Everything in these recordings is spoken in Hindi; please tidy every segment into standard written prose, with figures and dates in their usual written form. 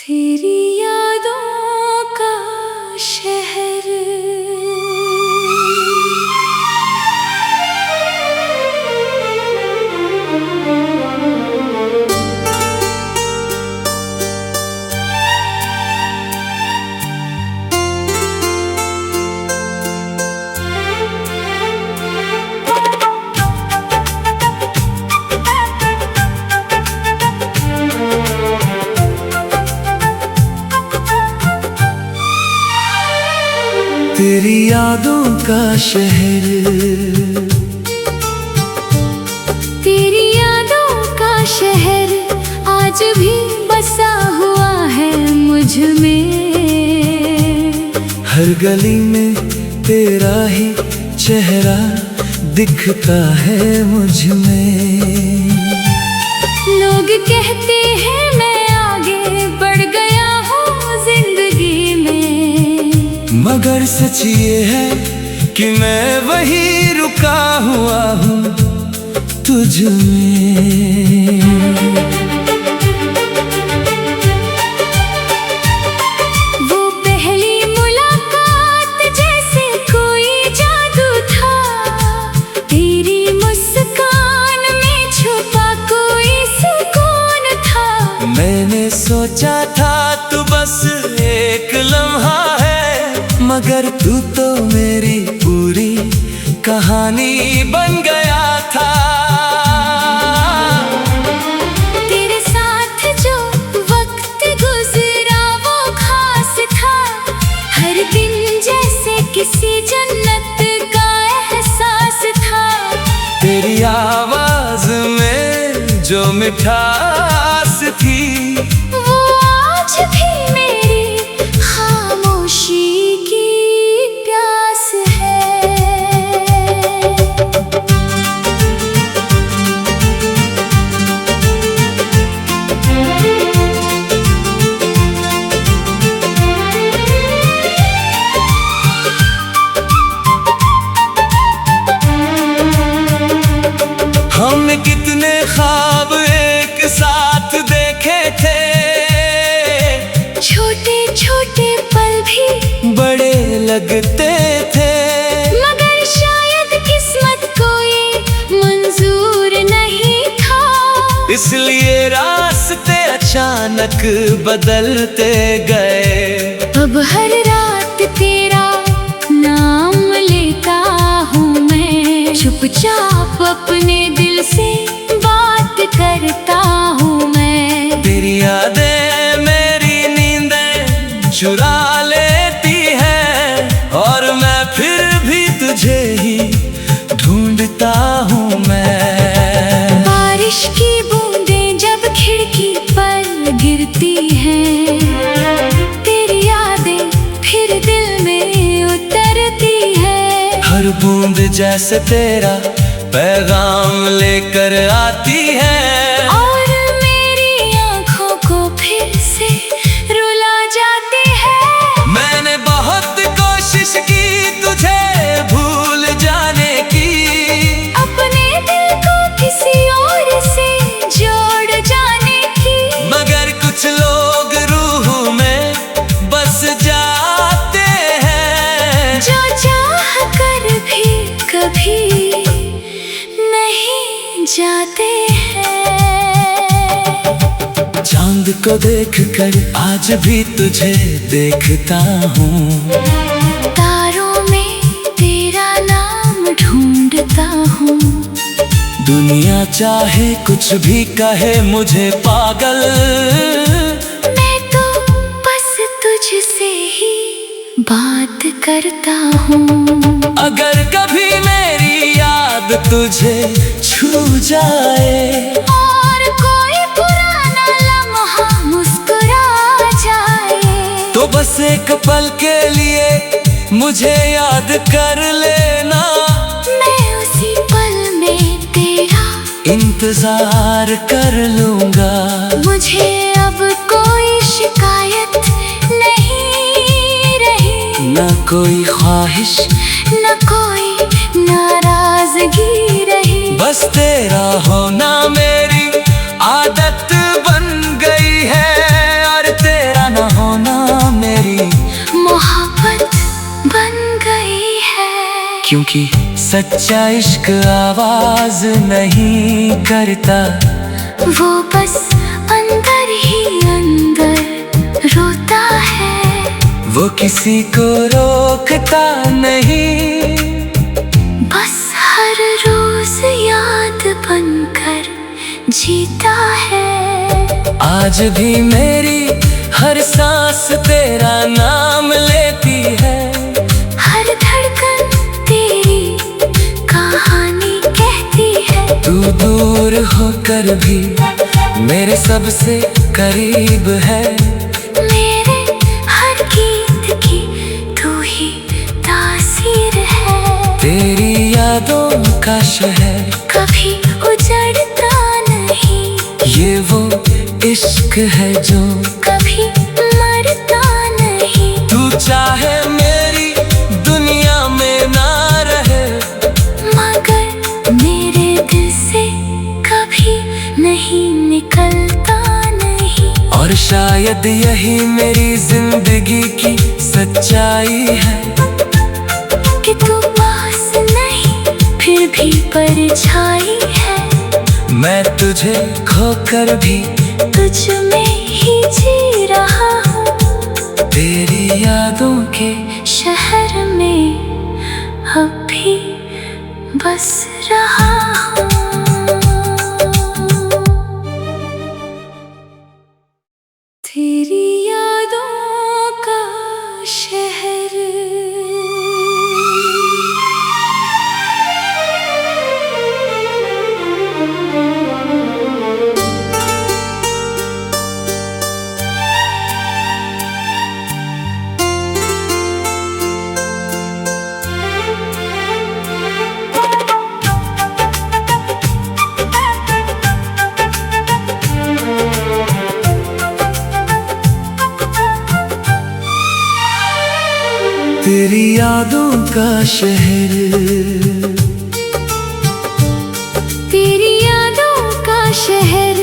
तेरी यादों का शहर। तेरी यादों का शहर, तेरी यादों का शहर आज भी बसा हुआ है मुझ में। हर गली में तेरा ही चेहरा दिखता है मुझ में। लोग कहते हैं मैं आगे बढ़ गया हूँ जिंदगी में, मगर सच ये है कि मैं वही रुका हुआ हूँ तुझ में। वो पहली मुलाकात जैसे कोई जादू था, तेरी मुस्कान में छुपा कोई सुकून था। मैंने सोचा था तू बस एक लम्हा है, मगर तू तो मेरी पूरी कहानी बन गया था। तेरे साथ जो वक्त गुजरा वो खास था, हर दिन जैसे किसी जन्नत का एहसास था। तेरी आवाज में जो मिठास थी, वो आज भी मेरी खामोशी की प्यास है। हमने कितने ख्वाब एक साथ देखे थे, छोटे छोटे पल भी बड़े लगते थे। मगर शायद किस्मत कोई मंजूर नहीं था, इसलिए रास्ते अचानक बदलते गए। अब हर रात तेरा नाम लेता हूँ मैं, चुपचाप अपने दिल से बात करता हूँ मैं। तेरी यादें मेरी नींदें चुरा लेती है, और मैं फिर भी तुझे ही ढूंढता हूँ मैं। बारिश की बूंदें जब खिड़की पर गिरती हैं, तेरी यादें फिर दिल में उतरती है। हर बूंद जैसे तेरा पैगाम लेकर आती है, और मेरी आँखों को फिर से रुला जाती है। मैंने बहुत कोशिश की तुझे भूल जाने की, अपने दिल को किसी और से जोड़ जाने की, मगर कुछ लोग रूह में बस जाते हैं, जो चाह कर भी कभी नहीं जाते हैं। चांद को देखकर आज भी तुझे देखता हूँ, तारों में तेरा नाम ढूंढता हूँ। दुनिया चाहे कुछ भी कहे मुझे पागल, मैं तो बस तुझसे ही बात करता हूँ। अगर कभी मेरी याद तुझे छू जाए, और कोई पुराना लम्हा मुस्कुरा जाए, तो बस एक पल के लिए मुझे याद कर लेना। मैं उसी पल में तेरा इंतजार कर लूंगा। मुझे अब कोई शिकायत नहीं रही, न कोई ख्वाहिश न कोई नाराजगी रही। बस तेरा होना मेरी आदत बन गई है, और तेरा क्योंकि सच्चा इश्क आवाज नहीं करता, वो बस अंदर ही अंदर रोता है। वो किसी को रोकता नहीं, बस हर रोज याद बनकर जीता है। आज भी मेरी हर सांस तेरा नाम लेती है, हर धड़कन तेरी कहानी कहती है। तू दूर होकर भी मेरे सबसे करीब है। मेरे हर गीत की तू ही तासीर है। तेरी यादों का शहर कभी उजड़ता नहीं, ये वो इश्क है जो कभी मरता नहीं। तू चाहे मेरी दुनिया में ना रहे, मगर मेरे दिल से कभी नहीं निकलता नहीं। और शायद यही मेरी जिंदगी की सच्चाई है कि तू पास नहीं फिर भी परछाई है। मैं तुझे खोकर भी तुझ में ही जी रहा हूँ, तेरी यादों के शहर में अब भी बस रहा हूँ। तेरी यादों का शहर। तेरी यादों का शहर, तेरी यादों का शहर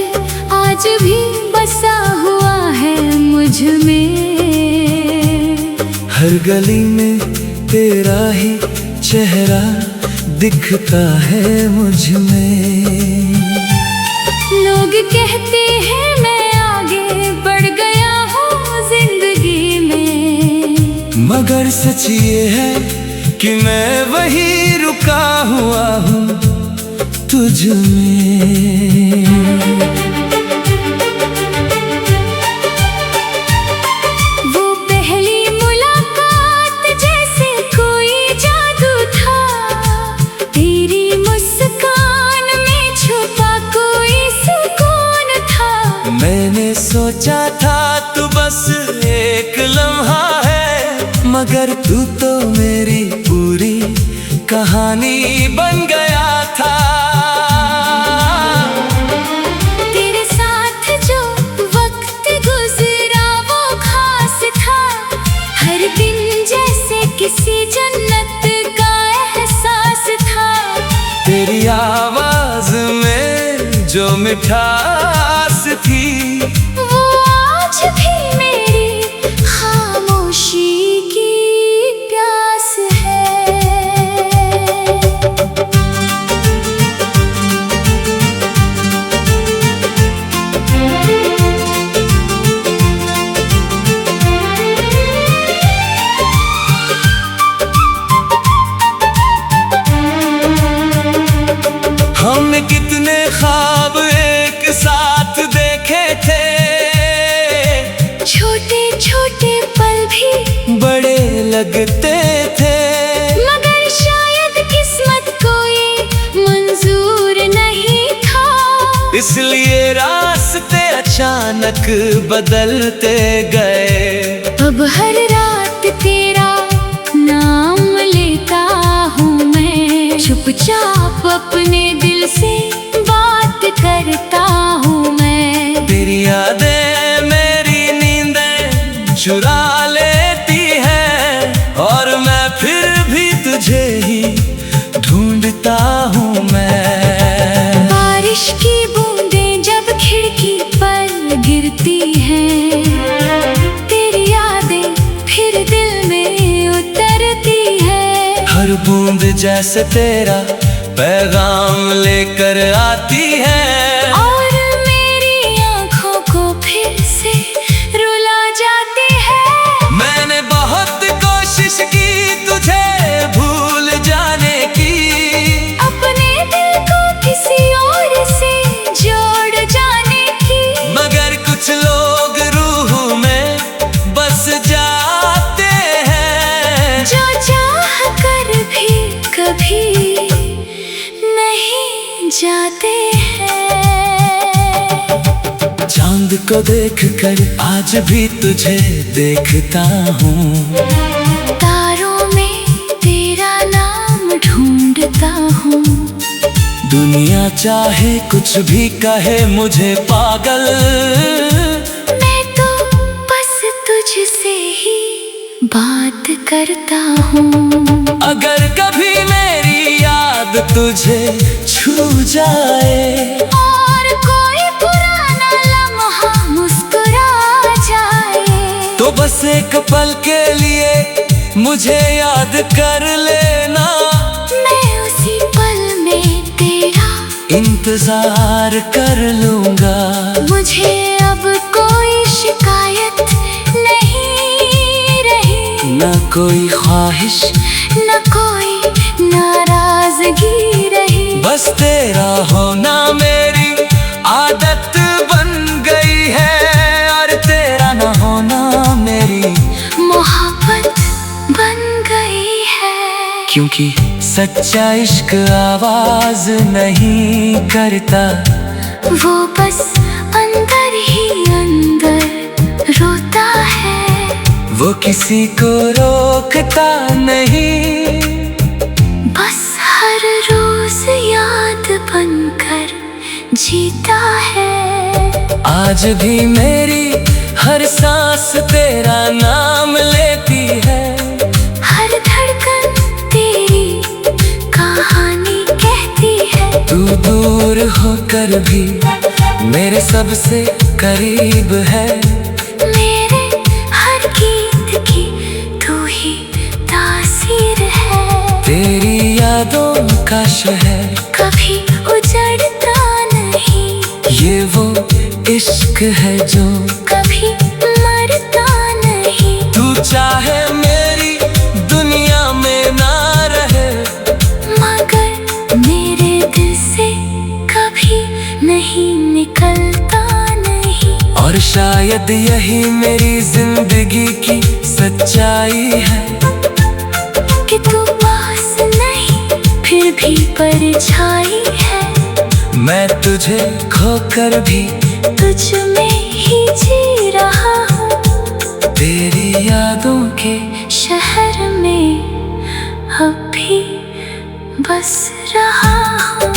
आज भी बसा हुआ है मुझ में। हर गली में तेरा ही चेहरा दिखता है मुझ में। लोग कहते हैं मैं आगे बढ़ गया हूँ जिंदगी में, मगर सच ये है कि मैं वही रुका हुआ हूँ तुझ में। वो पहली मुलाकात जैसे कोई जादू था, तेरी मुस्कान में छुपा कोई सुकून था। मैंने सोचा था तू बस एक लम्हा है, मगर तू तो मेरी पूरी कहानी बन गया था। तेरे साथ जो वक्त गुजरा वो खास था, हर दिन जैसे किसी जन्नत का एहसास था। तेरी आवाज में जो मिठास थी, वो आज भी मेरी खामोशी की प्यास है। हमने कितने ख्वाब एक साथ देखे थे, छोटे छोटे पल भी बड़े लगते थे। मगर शायद किस्मत को ये मंजूर नहीं था, इसलिए रास्ते अचानक बदलते गए। अब हर रात तेरा नाम लेता हूँ मैं, चुपचाप अपने दिल से बात करता हूँ मैं। तेरी यादें मेरी नींदें चुरा लेती हैं, और मैं फिर भी तुझे ही ढूंढता हूँ मैं। बारिश की बूंदें जब खिड़की पर गिरती हैं, तेरी यादें फिर दिल में उतरती है। हर बूंद जैसे तेरा पैगाम लेकर आती है, और मेरी आँखों को फिर से रुला जाती है। मैंने बहुत कोशिश की तुझे भूल जाने की, अपने दिल को किसी और से जोड़ जाने की, मगर कुछ लोग रूह में बस जाते हैं, जो चाह कर भी कभी नहीं जाते हैं। चांद को देखकर आज भी तुझे देखता हूँ, तारों में तेरा नाम ढूंढता हूँ। दुनिया चाहे कुछ भी कहे मुझे पागल, मैं तो बस तुझसे ही बात करता हूँ। अगर कभी मेरी याद तुझे छू जाए, और कोई पुराना लम्हा मुस्कुरा जाए, तो बस एक पल के लिए मुझे याद कर लेना। मैं उसी पल में तेरा इंतजार कर लूंगा। मुझे अब कोई शिकायत नहीं रही, न कोई ख्वाहिश न कोई नाराजगी रही। बस तेरा होना मेरी आदत बन गई है, और तेरा न होना मेरी मोहब्बत बन गई है। क्योंकि सच्चा इश्क आवाज नहीं करता, वो बस अंदर ही अंदर रोता है। वो किसी को रोकता नहीं, बस हर रोज याद बनकर जीता है। आज भी मेरी हर सांस तेरा नाम लेती है, हर धड़कन तेरी कहानी कहती है। तू दूर होकर भी मेरे सबसे करीब है, मेरे हर गीत की तू ही तासीर है। तेरी यादों का शहर कभी उजड़ता नहीं, ये वो इश्क है जो कभी मरता नहीं। तू चाहे मेरी दुनिया में ना रहे, मगर मेरे दिल से कभी नहीं निकलता नहीं। और शायद यही मेरी जिंदगी की सच्चाई है, कि तू पास नहीं फिर भी परछाई है। मैं तुझे खोकर भी तुझ में ही जी रहा हूँ, तेरी यादों के शहर में अब भी बस रहा हूँ।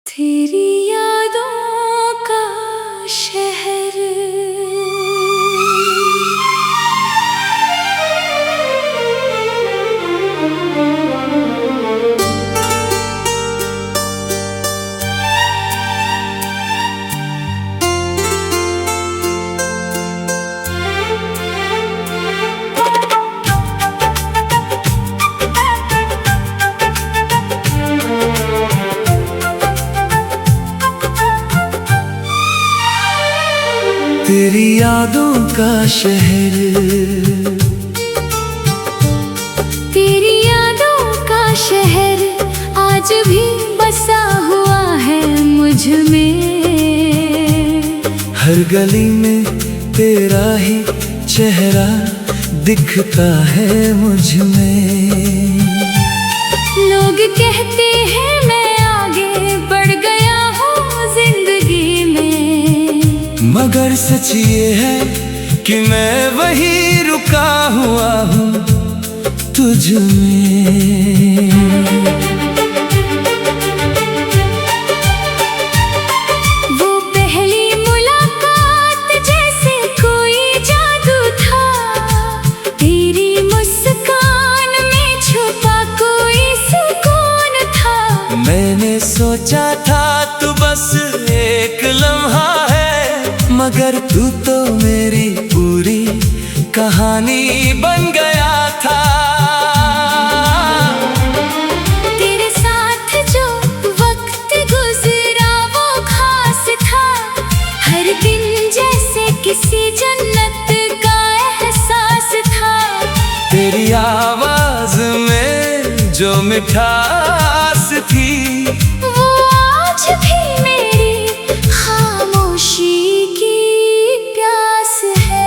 तेरी यादों का शहर, तेरी यादों का शहर, तेरी यादों का शहर आज भी बसा हुआ है मुझ में। हर गली में तेरा ही चेहरा दिखता है मुझ में। लोग कहते हैं मैं आगे बढ़ गया हूँ जिंदगी में, मगर सच ये है कि मैं वही रुका हुआ हूँ तुझ में। वो पहली मुलाकात जैसे कोई जादू था, तेरी मुस्कान में छुपा कोई सुकून था। मैंने सोचा था तू बस एक लम्हा है, मगर तू तो मेरी पूरी कहानी बन गया था। तेरे साथ जो वक्त गुजरा वो खास था, हर दिन जैसे किसी जन्नत का एहसास था। तेरी आवाज में जो मिठास थी वो आज भी मेरी खामोशी की प्यास है।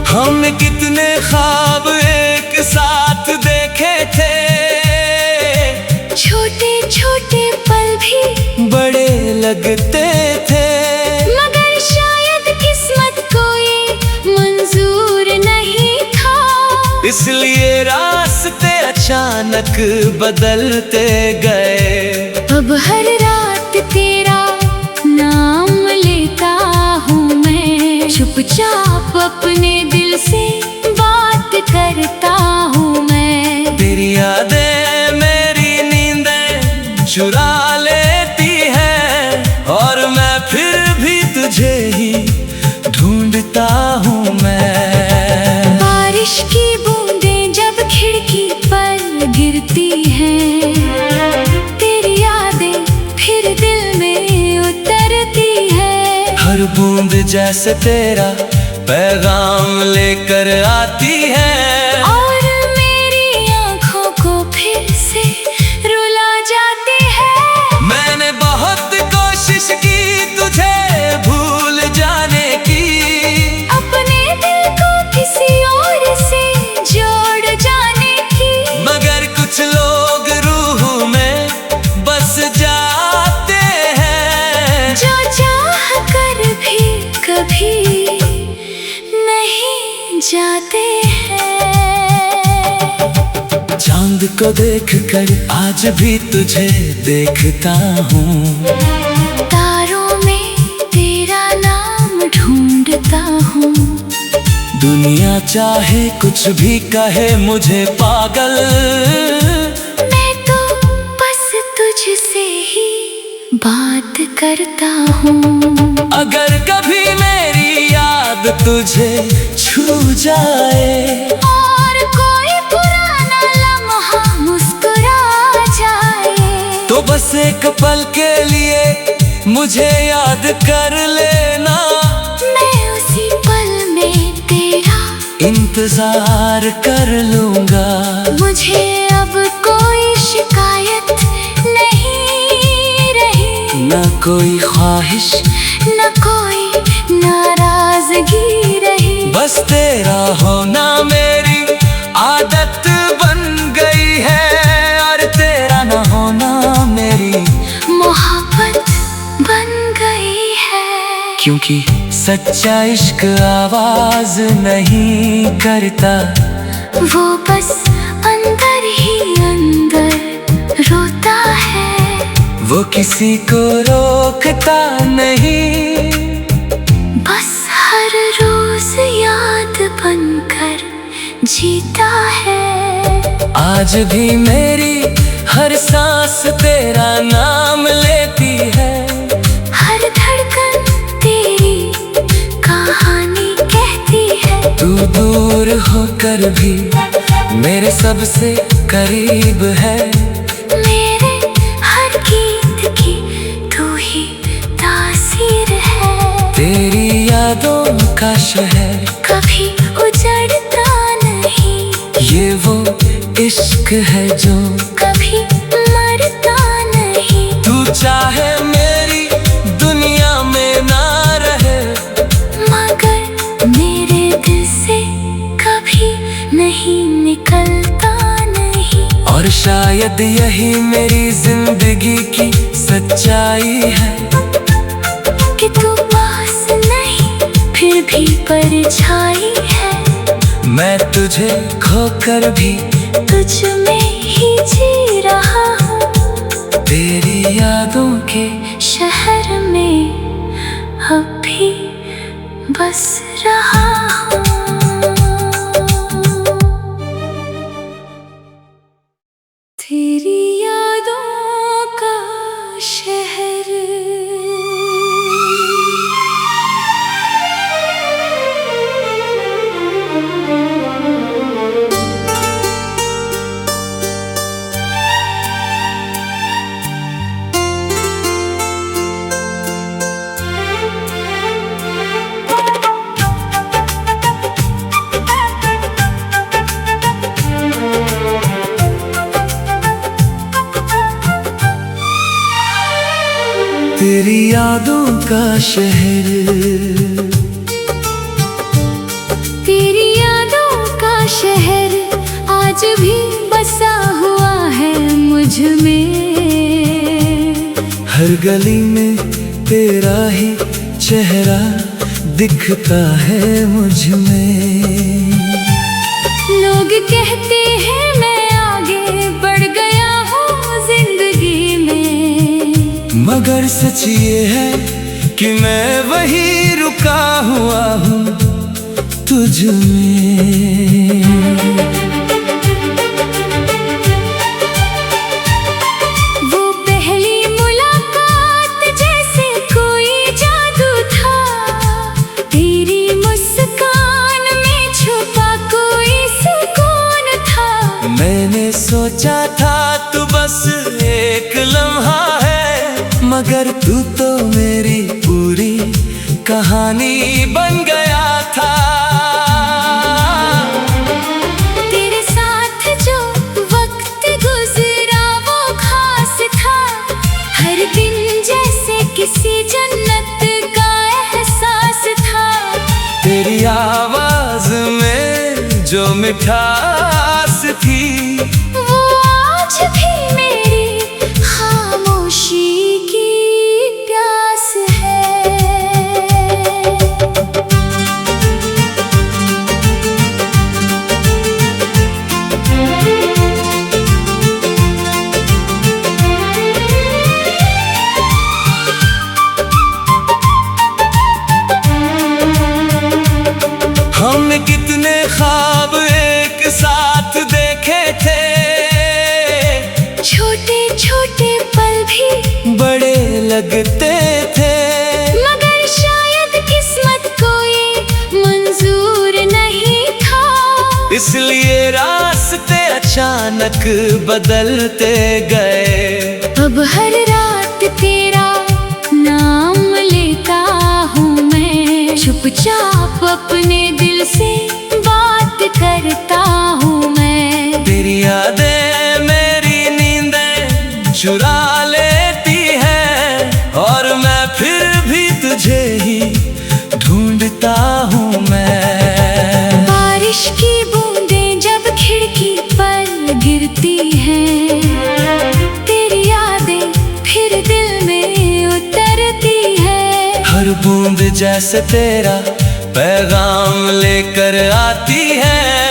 हमने कितने ख्वाब एक साथ देखे थे, छोटे छोटे पल भी बड़े लगते थे। मगर शायद किस्मत कोई मंजूर नहीं था, इसलिए रास्ते अचानक बदलते गए। अब हर रात तेरा नाम लेता हूँ मैं, चुपचाप अपने दिल से बात करता हूँ मैं। तेरी यादें मेरी नींदें चुरा लेती हैं, और मैं फिर भी तुझे ही ढूंढता हूँ मैं। बारिश की बूंदें जब खिड़की पर गिरती हैं, तेरी यादें फिर दिल में उतरती है। हर बूंद जैसे तेरा पैगाम लेकर आती है, और मेरी आँखों को फिर से रुला जाती है। मैंने बहुत कोशिश की तुझे भूल जाने की, अपने दिल को किसी और से जोड़ जाने की। मगर कुछ लोग रूह में बस जाते हैं, जो चाह कर भी कभी नहीं जाते हैं। चांद को देखकर आज भी तुझे देखता हूँ, तारों में तेरा नाम ढूंढता हूँ। दुनिया चाहे कुछ भी कहे मुझे पागल, मैं तो बस तुझसे ही बात करता हूँ। अगर कभी मेरी याद तुझे छू जाए, और कोई पुराना लम्हा मुस्कुरा जाए, तो बस एक पल के लिए मुझे याद कर लेना। मैं उसी पल में तेरा इंतजार कर लूंगा। मुझे अब कोई शिकायत नहीं रही, न कोई ख्वाहिश न कोई नाराजगी रही। बस तेरा होना मेरी आदत बन गई है, और तेरा न होना मेरी मोहब्बत बन गई है। क्योंकि सच्चा इश्क आवाज नहीं करता, वो बस अंदर ही अंदर रोता है। वो किसी को रोकता नहीं, बस हर रोज याद बनकर जीता है। आज भी मेरी हर सांस तेरा नाम लेती है। हर धड़कन तेरी कहानी कहती है। तू दूर होकर भी मेरे सबसे करीब है। मेरे हर गीत की तू ही तासीर है। तेरी यादों का शहर कभी उजड़ता नहीं, ये वो इश्क है जो कभी मरता नहीं। तू चाहे मेरी दुनिया में ना रहे, मगर मेरे दिल से कभी नहीं निकलता नहीं। और शायद यही मेरी जिंदगी की सच्चाई है कि तू पास नहीं फिर भी परछाई है। मैं तुझे खोकर भी तुझ में ही जी रहा हूँ। तेरी यादों के शहर में अब भी बस रहा हूँ। तेरी यादों का शहर, तेरी यादों का शहर, तेरी यादों का शहर आज भी बसा हुआ है मुझ में। हर गली में तेरा ही चेहरा दिखता है मुझ में। लोग कहते हैं मैं आगे बढ़ गया हूँ जिंदगी में, मगर सच ये है कि मैं वही रुका हुआ हूँ तुझ में। वो पहली मुलाकात जैसे कोई जादू था, तेरी मुस्कान में छुपा कोई सुकून था। मैंने सोचा था तू बस एक लम्हा है, मगर तू तो मेरी पूरी कहानी बन गया था। तेरे साथ जो वक्त गुजरा वो खास था, हर दिन जैसे किसी जन्नत का एहसास था। तेरी आवाज में जो मिठास थी, वो आज भी मेरी खामोशी की प्यास है। हमने कितने ख्वाब एक साथ देखे थे, छोटे छोटे पल भी बड़े लगते थे। मगर शायद किस्मत कोई मंजूर नहीं था, इसलिए रास्ते अचानक बदलते गए। अब हर रात तेरा नाम लेता हूँ मैं, चुपचाप अपने दिल से बात करता हूँ मैं। तेरी यादें मेरी नींदें चुरा लेती हैं, और मैं फिर भी तुझे ही ढूंढता हूँ मैं। बारिश की बूंदें जब खिड़की पर गिरती हैं, तेरी यादें फिर दिल में उतरती है। हर बूंद जैसे तेरा पैगाम लेकर आती है।